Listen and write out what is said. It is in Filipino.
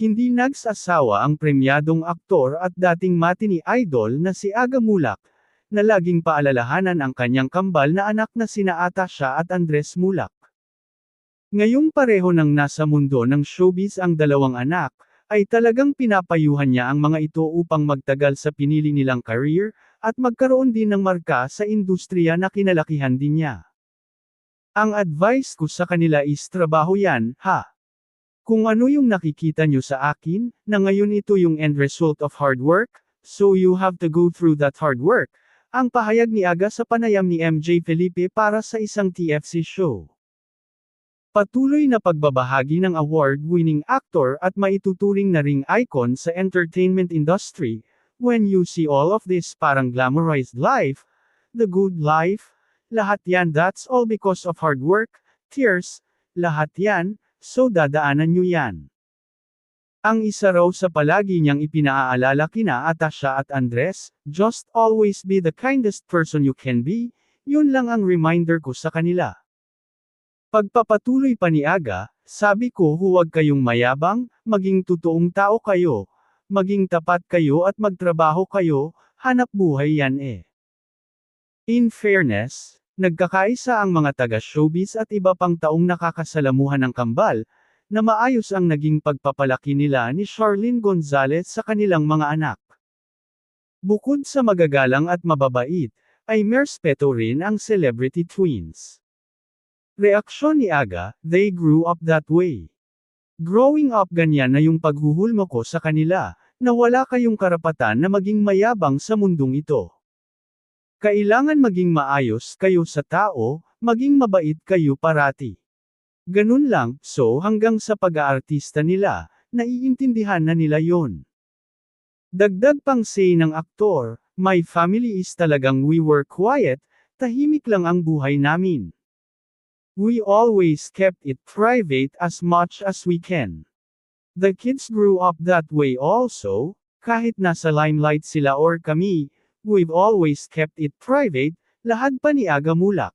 Hindi nagsasawa ang premyadong aktor at dating matini idol na si Aga Mulak, na laging paalalahanan ang kanyang kambal na anak na sina Atasha at Andres Mulak. Ngayong pareho nang nasa mundo ng showbiz ang dalawang anak, ay talagang pinapayuhan niya ang mga ito upang magtagal sa pinili nilang career, at magkaroon din ng marka sa industriya na kinalakihan din niya. Ang advice ko sa kanila is trabaho yan, ha? Kung ano yung nakikita nyo sa akin, na ngayon ito yung end result of hard work, so you have to go through that hard work, ang pahayag ni Aga sa panayam ni MJ Felipe para sa isang TFC show. Patuloy na pagbabahagi ng award-winning actor at maituturing na ring icon sa entertainment industry, when you see all of this parang glamorized life, the good life, lahat yan that's all because of hard work, tears, lahat yan, so dadaanan nyo yan. Ang isa raw sa palagi niyang ipinaaalala kina Atasha at Andres, just always be the kindest person you can be, yun lang ang reminder ko sa kanila. Pagpapatuloy pa ni Aga, sabi ko huwag kayong mayabang, maging totoong tao kayo, maging tapat kayo at magtrabaho kayo, hanap buhay yan eh. In fairness, nagkakaisa ang mga taga-showbiz at iba pang taong nakakasalamuhan ng kambal, na maayos ang naging pagpapalaki nila ni Charlene Gonzalez sa kanilang mga anak. Bukod sa magagalang at mababait, ay may respeto rin ang celebrity twins. Reaksyon ni Aga, they grew up that way. Growing up ganyan na yung paghuhulmo ko sa kanila, na wala kayong karapatan na maging mayabang sa mundong ito. Kailangan maging maayos kayo sa tao, maging mabait kayo parati. Ganun lang, so hanggang sa pag-aartista nila, naiintindihan na nila yon. Dagdag pang say ng aktor, my family is talagang we were quiet, tahimik lang ang buhay namin. We always kept it private as much as we can. The kids grew up that way also, kahit nasa limelight sila or kami, we've always kept it private, lahad pa ni Aga Mulak.